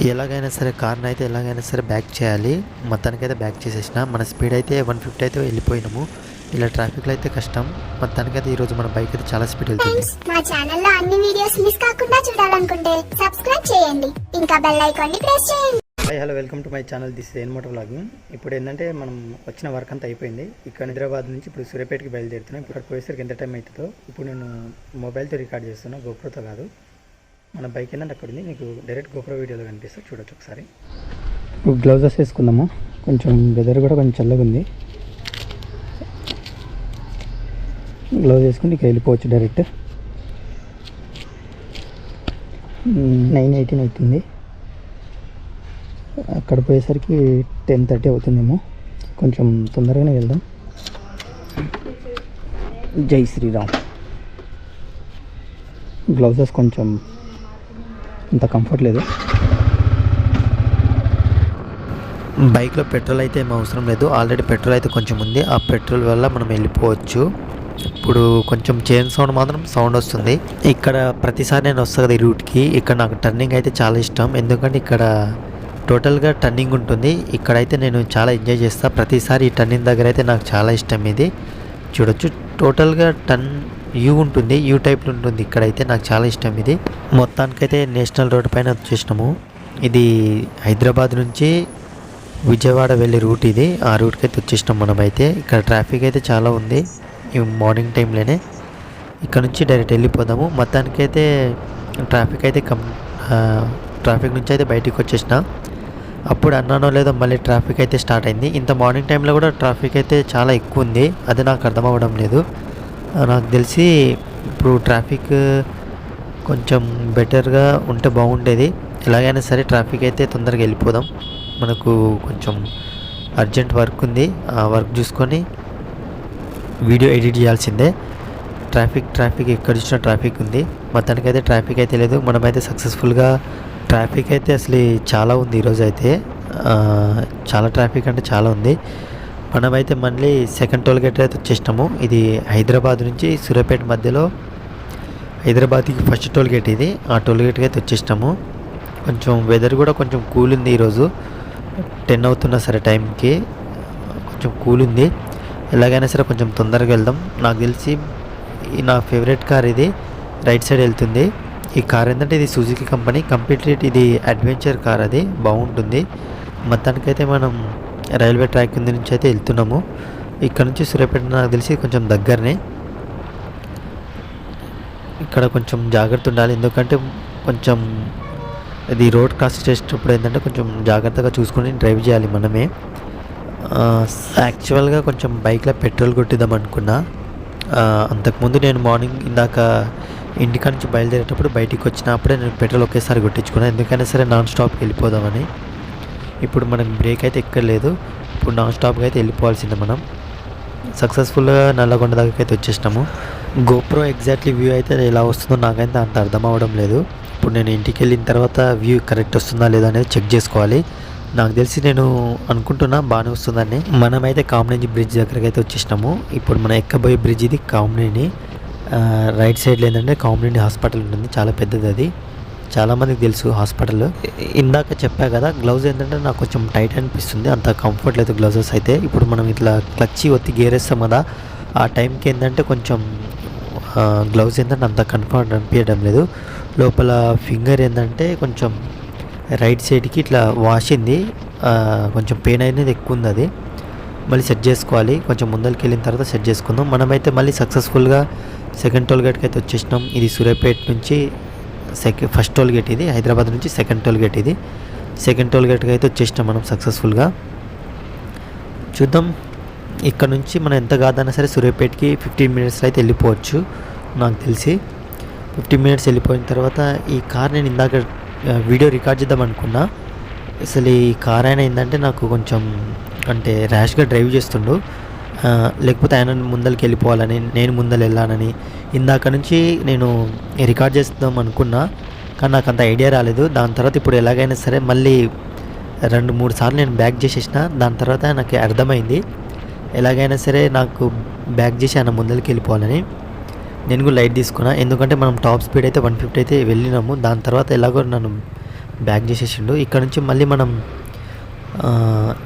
ఎలాగైనా సరే కార్ని అయితే ఎలాగైనా సరే బ్యాక్ చేయాలి. మొత్తానికైతే బ్యాక్ చేసేసిన. మన స్పీడ్ అయితే 150 అయితే వెళ్ళిపోయినాము. ఇలా ట్రాఫిక్లో అయితే కష్టం. మొత్తానికైతే ఈరోజు మన బైక్ అయితే చాలా స్పీడ్ వెళ్తుంది. మా ఛానల్లో అన్ని వీడియోస్ మిస్ కాకుండా చూడాలనుకుంటే సబ్స్క్రైబ్ చేయండి, ఇంకా బెల్ ఐకాన్ ని ప్రెస్ చేయండి. Hi hello, welcome to my channel. This is moto vlogging. ఇప్పుడు ఏంటంటే మనం వచ్చిన వర్క్ అంతా అయిపోయింది. ఇక్కడ హైదరాబాద్ నుంచి ఇప్పుడు సూర్యాపేటకి బయలుదేరుతున్నాం. ఇప్పుడు అక్కడ పోయేసరికి ఎంత టైం అవుతుందో ఇప్పుడు నేను మొబైల్తో రికార్డ్ చేస్తున్నా, గోప్రోతో కాదు. మన బైక్ ఏంటంటే అక్కడ ఉంది, నీకు డైరెక్ట్ గోప్రో వీడియోలో కనిపిస్తా, చూడొచ్చు ఒకసారి. ఇప్పుడు గ్లౌజెస్ వేసుకుందాము. కొంచెం వెదర్ కూడా కొంచెం చల్లగా ఉంది. గ్లౌజ్ వేసుకుని ఇక వెళ్ళిపోవచ్చు డైరెక్ట్. 9:18 అవుతుంది. అక్కడ పోయేసరికి 10:30 అవుతుందేమో. కొంచెం తొందరగానే వెళ్దాం. జై శ్రీరామ్. గ్లౌజెస్ కొంచెం అంత కంఫర్ట్ లేదు. బైక్లో పెట్రోల్ అయితే ఏం అవసరం లేదు, ఆల్రెడీ పెట్రోల్ అయితే కొంచెం ఉంది. ఆ పెట్రోల్ వల్ల మనం వెళ్ళిపోవచ్చు. ఇప్పుడు కొంచెం చైన్ సౌండ్ మాత్రం సౌండ్ వస్తుంది. ఇక్కడ ప్రతిసారి నేను వస్తాను కదా ఈ రూట్కి. ఇక్కడ నాకు టర్నింగ్ అయితే చాలా ఇష్టం, ఎందుకంటే ఇక్కడ టోటల్గా టర్నింగ్ ఉంటుంది. ఇక్కడైతే నేను చాలా ఎంజాయ్ చేస్తాను ప్రతిసారి. ఈ టర్నింగ్ దగ్గర అయితే నాకు చాలా ఇష్టం. ఇది చూడొచ్చు, టోటల్గా యూ ఉంటుంది, యూ టైప్లో ఉంటుంది. ఇక్కడైతే నాకు చాలా ఇష్టం ఇది. మొత్తానికైతే నేషనల్ రోడ్ పైన వచ్చేసినాము. ఇది హైదరాబాద్ నుంచి విజయవాడ వెళ్ళే రూట్ ఇది. ఆ రూట్కి అయితే వచ్చేసినాం మనమైతే. ఇక్కడ ట్రాఫిక్ అయితే చాలా ఉంది ఈ మార్నింగ్ టైంలోనే. ఇక్కడ నుంచి డైరెక్ట్ వెళ్ళిపోదాము. మొత్తానికైతే ట్రాఫిక్ నుంచి అయితే బయటికి వచ్చేసిన. అప్పుడు అన్నానో లేదో మళ్ళీ ట్రాఫిక్ అయితే స్టార్ట్ అయింది. ఇంత మార్నింగ్ టైంలో కూడా ట్రాఫిక్ అయితే చాలా ఎక్కువ ఉంది. అది నాకు అర్థం అవ్వడం లేదు. నాకు తెలిసి ఇప్పుడు ట్రాఫిక్ కొంచెం బెటర్గా ఉంటే బాగుండేది. ఎలాగైనా సరే ట్రాఫిక్ అయితే తొందరగా వెళ్ళిపోదాం. మనకు కొంచెం అర్జెంట్ వర్క్ ఉంది. ఆ వర్క్ చూసుకొని వీడియో ఎడిట్ చేయాల్సిందే. ట్రాఫిక్ ఎక్కడ చూసినా ట్రాఫిక్ ఉంది. మొత్తానికైతే ట్రాఫిక్ అయితే లేదు. మనమైతే సక్సెస్ఫుల్గా ట్రాఫిక్ అయితే అసలు చాలా ఉంది ఈరోజు అయితే. చాలా ట్రాఫిక్ అంటే చాలా ఉంది. మనమైతే మళ్ళీ సెకండ్ టోల్ గేట్ అయితే వచ్చేసినాము. ఇది హైదరాబాద్ నుంచి సూర్యాపేట మధ్యలో హైదరాబాద్కి ఫస్ట్ టోల్ గేట్ ఇది. ఆ టోల్ గేట్కి అయితే వచ్చేసినాము. కొంచెం వెదర్ కూడా కొంచెం కూల్ ఉంది ఈరోజు. 10 అవుతున్నా సరే టైంకి కొంచెం కూల్ ఉంది. ఎలాగైనా సరే కొంచెం తొందరగా వెళ్దాం. నాకు తెలిసి నా ఫేవరెట్ కార్ ఇది, రైట్ సైడ్ వెళ్తుంది. ఈ కార్ ఏంటంటే ఇది సుజుకి కంపెనీ, కంప్లీట్ ఇది అడ్వెంచర్ కార్. అది బాగుంటుంది. మొత్తానికైతే మనం రైల్వే ట్రాక్ కింద నుంచి అయితే వెళ్తున్నాము. ఇక్కడ నుంచి సూర్యాపేట నాకు తెలిసి కొంచెం దగ్గరనే. ఇక్కడ కొంచెం జాగ్రత్త ఉండాలి, ఎందుకంటే కొంచెం ఇది రోడ్ క్రాస్ చేసేటప్పుడు ఏంటంటే కొంచెం జాగ్రత్తగా చూసుకొని డ్రైవ్ చేయాలి మనమే. యాక్చువల్గా కొంచెం బైక్లో పెట్రోల్ కొట్టిద్దాం అనుకున్నా. అంతకుముందు నేను మార్నింగ్ ఇందాక ఇంటికా నుంచి బయలుదేరేటప్పుడు బయటికి వచ్చినప్పుడే నేను పెట్రోల్ ఒకేసారి కొట్టించుకున్నాను, ఎందుకైనా సరే నాన్ స్టాప్కి వెళ్ళిపోదామని. ఇప్పుడు మనకు బ్రేక్ అయితే ఎక్కర్లేదు. ఇప్పుడు నాన్ స్టాప్గా అయితే వెళ్ళిపోవాల్సిందే మనం. సక్సెస్ఫుల్గా నల్లగొండ దగ్గరికి అయితే వచ్చేసినాము. గోప్రో ఎగ్జాక్ట్లీ వ్యూ అయితే ఎలా వస్తుందో నాకైతే అంత అర్థం అవ్వడం లేదు. ఇప్పుడు నేను ఇంటికి వెళ్ళిన తర్వాత వ్యూ కరెక్ట్ వస్తుందా లేదా అనేది చెక్ చేసుకోవాలి. నాకు తెలిసి నేను అనుకుంటున్నా బాగానే వస్తుందని. మనమైతే కామనేని బ్రిడ్జ్ దగ్గరికి అయితే వచ్చేసినాము. ఇప్పుడు మనం ఎక్కబోయే బ్రిడ్జ్ ఇది కామనేని. రైట్ సైడ్లో ఏంటంటే కామనేని హాస్పిటల్ ఉంటుంది, చాలా పెద్దది. అది చాలామందికి తెలుసు హాస్పిటల్. ఇందాక చెప్పా కదా, గ్లౌజ్ ఏంటంటే నాకు కొంచెం టైట్ అనిపిస్తుంది, అంత కంఫర్ట్ లేదు గ్లౌజెస్ అయితే. ఇప్పుడు మనం ఇట్లా క్లచ్చి ఒత్తి గేరేస్తాం కదా, ఆ టైంకి ఏంటంటే కొంచెం గ్లౌజ్ ఏంటంటే అంత కంఫర్ట్ అనిపించడం లేదు. లోపల ఫింగర్ ఏంటంటే కొంచెం రైట్ సైడ్కి ఇట్లా వాసింది, కొంచెం పెయిన్ అనేది ఎక్కువ ఉంది. అది మళ్ళీ సెట్ చేసుకోవాలి. కొంచెం ముందరికి వెళ్ళిన తర్వాత సెట్ చేసుకుందాం. మనమైతే మళ్ళీ సక్సెస్ఫుల్గా సెకండ్ టోల్ గేట్కి అయితే వచ్చేసినాం. ఇది సూర్యాపేట నుంచి ఫస్ట్ టోల్ గేట్ ఇది. హైదరాబాద్ నుంచి సెకండ్ టోల్ గేట్ ఇది. సెకండ్ టోల్ గేట్కి అయితే వచ్చేసినాం మనం సక్సెస్ఫుల్గా. చూద్దాం, ఇక్కడ నుంచి మనం ఎంత కాదన్నా సరే సూర్యాపేటకి 15 మినిట్స్లో అయితే వెళ్ళిపోవచ్చు. నాకు తెలిసి 15 మినిట్స్ వెళ్ళిపోయిన తర్వాత ఈ కార్ నేను ఇందాక వీడియో రికార్డ్ చేద్దాం అనుకున్నా. అసలు ఈ కార్ అయినా ఏంటంటే నాకు కొంచెం అంటే ర్యాష్గా డ్రైవ్ చేస్తుండు, లేకపోతే ఆయన ముందరికి వెళ్ళిపోవాలని, నేను ముందర వెళ్ళానని ఇందాక నుంచి నేను రికార్డ్ చేద్దాం అనుకున్నా. కానీ నాకు అంత ఐడియా రాలేదు. దాని తర్వాత ఇప్పుడు ఎలాగైనా సరే మళ్ళీ 2-3 సార్లు నేను బ్యాక్ చేసేసిన. దాని తర్వాత నాకు అర్థమైంది ఎలాగైనా సరే నాకు బ్యాక్ చేసి ఆయన ముందరికి వెళ్ళిపోవాలని. నేను కూడా లైట్ తీసుకున్నా, ఎందుకంటే మనం టాప్ స్పీడ్ అయితే 150 అయితే వెళ్ళినాము. దాని తర్వాత ఎలాగో నన్ను బ్యాక్ చేసేసిండు. ఇక్కడ నుంచి మళ్ళీ మనం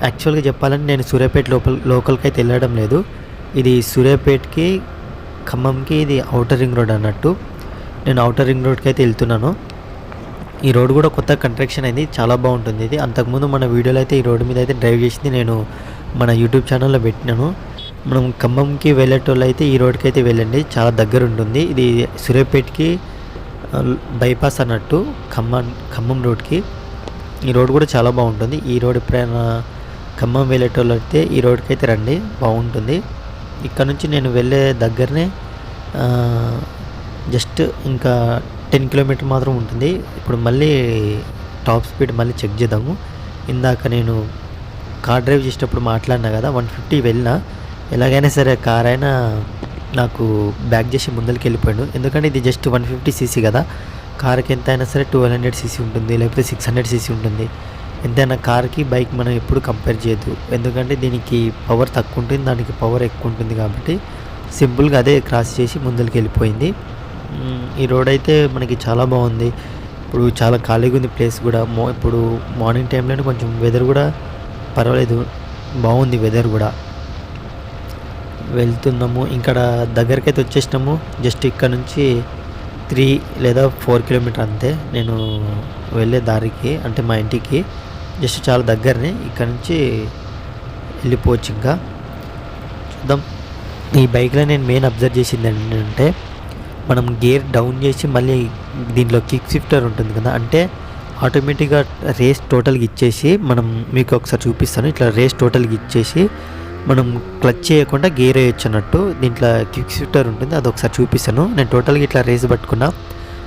యాక్చువల్గా చెప్పాలంటే నేను సూర్యాపేట లోకల్కి అయితే వెళ్ళడం లేదు. ఇది సూర్యాపేటకి ఖమ్మంకి ఇది ఔటర్ రింగ్ రోడ్ అన్నట్టు. నేను ఔటర్ రింగ్ రోడ్కి అయితే వెళ్తున్నాను. ఈ రోడ్ కూడా కొత్త కన్స్ట్రక్షన్ అయింది, చాలా బాగుంటుంది ఇది. అంతకుముందు మన వీడియోలో అయితే ఈ రోడ్డు మీద అయితే డ్రైవ్ చేసింది నేను మన యూట్యూబ్ ఛానల్లో పెట్టినాను. మనం ఖమ్మంకి వెళ్ళేటోళ్ళు అయితే ఈ రోడ్కి అయితే వెళ్ళండి, చాలా దగ్గర ఉంటుంది. ఇది సూర్యాపేటకి బైపాస్ అన్నట్టు ఖమ్మం రోడ్కి. ఈ రోడ్ కూడా చాలా బాగుంటుంది. ఈ రోడ్ ఎప్పుడైనా ఖమ్మం వెళ్ళేటోళ్ళు అయితే ఈ రోడ్కి అయితే రండి, బాగుంటుంది. ఇక్కడ నుంచి నేను వెళ్ళే దగ్గరనే జస్ట్ ఇంకా 10 కిలోమీటర్ మాత్రం ఉంటుంది. ఇప్పుడు మళ్ళీ టాప్ స్పీడ్ మళ్ళీ చెక్ చేద్దాము. ఇందాక నేను కార్ డ్రైవ్ చేసేటప్పుడు మాట్లాడినా కదా, 150 వెళ్ళినా, ఎలాగైనా సరే కార్ అయినా నాకు బ్యాక్ చేసి ముందరికి వెళ్ళిపోయాడు. ఎందుకంటే ఇది జస్ట్ 150 సీసీ కదా, కార్కి ఎంత అయినా సరే 1200 సీసీ ఉంటుంది, లేకపోతే 600 సీసీ ఉంటుంది. ఎంతైనా కార్కి బైక్ మనం ఎప్పుడు కంపేర్ చేయొద్దు. ఎందుకంటే దీనికి పవర్ తక్కువ ఉంటుంది, దానికి పవర్ ఎక్కువ ఉంటుంది. కాబట్టి సింపుల్గా అదే క్రాస్ చేసి ముందరికి వెళ్ళిపోయింది. ఈ రోడ్ అయితే మనకి చాలా బాగుంది. ఇప్పుడు చాలా ఖాళీగా ఉంది ప్లేస్ కూడా. ఇప్పుడు మార్నింగ్ టైంలోనే కొంచెం వెదర్ కూడా పర్వాలేదు, బాగుంది వెదర్ కూడా. వెళ్తున్నాము, ఇక్కడ దగ్గరికి అయితే వచ్చేసినాము. జస్ట్ ఇక్కడ నుంచి 3 లేదా 4 కిలోమీటర్ అంతే నేను వెళ్ళే దారికి, అంటే మా ఇంటికి జస్ట్ చాలా దగ్గరనే. ఇక్కడ నుంచి వెళ్ళిపోవచ్చు. ఇంకా చూద్దాం. ఈ బైక్లో నేను మెయిన్ అబ్జర్వ్ చేసింది ఏంటంటే, మనం గేర్ డౌన్ చేసి మళ్ళీ దీంట్లో కిక్ షిఫ్టర్ ఉంటుంది కదా, అంటే ఆటోమేటిక్గా రేస్ టోటల్గా ఇచ్చేసి, మనం మీకు ఒకసారి చూపిస్తాను. ఇట్లా రేస్ టోటల్గా ఇచ్చేసి మనం క్లచ్ చేయకుండా గేర్ వేయచ్చు అన్నట్టు. దీంట్లో కిక్ షిఫ్టర్ ఉంటుంది, అది ఒకసారి చూపిస్తాను. నేను టోటల్గా ఇట్లా రేస్ పట్టుకున్నా,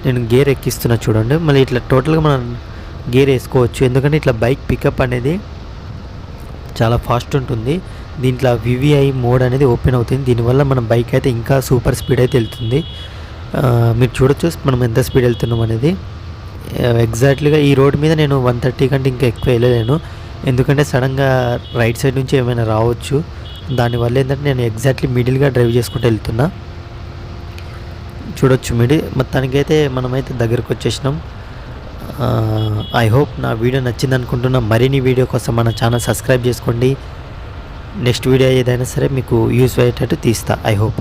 నేను గేర్ ఎక్కిస్తున్నా చూడండి. మళ్ళీ ఇట్లా టోటల్గా మనం గేర్ వేసుకోవచ్చు. ఎందుకంటే ఇట్లా బైక్ పికప్ అనేది చాలా ఫాస్ట్ ఉంటుంది. దీంట్లో వివిఐ మోడ్ అనేది ఓపెన్ అవుతుంది. దీనివల్ల మన బైక్ అయితే ఇంకా సూపర్ స్పీడ్ అయితే వెళ్తుంది. మీరు చూడొచ్చు మనం ఎంత స్పీడ్ వెళ్తున్నాం అనేది. ఎగ్జాక్ట్లీగా ఈ రోడ్ మీద నేను 130 కంటే ఇంకా ఎక్కువ వెళ్ళలేను, ఎందుకంటే సడన్గా రైట్ సైడ్ నుంచి ఏమైనా రావచ్చు. దానివల్ల ఏంటంటే నేను ఎగ్జాక్ట్లీ మిడిల్గా డ్రైవ్ చేసుకుంటూ వెళ్తున్నా. చూడొచ్చు మొత్తానికైతే మనమైతే దగ్గరకు వచ్చేసినాం. ఐ హోప్ నా వీడియో నచ్చింది అనుకుంటున్నా. మరిన్ని వీడియో కోసం మన ఛానల్ సబ్స్క్రైబ్ చేసుకోండి. నెక్స్ట్ వీడియో ఏదైనా సరే మీకు యూస్ అయ్యేటట్టు తీస్తా. I hope.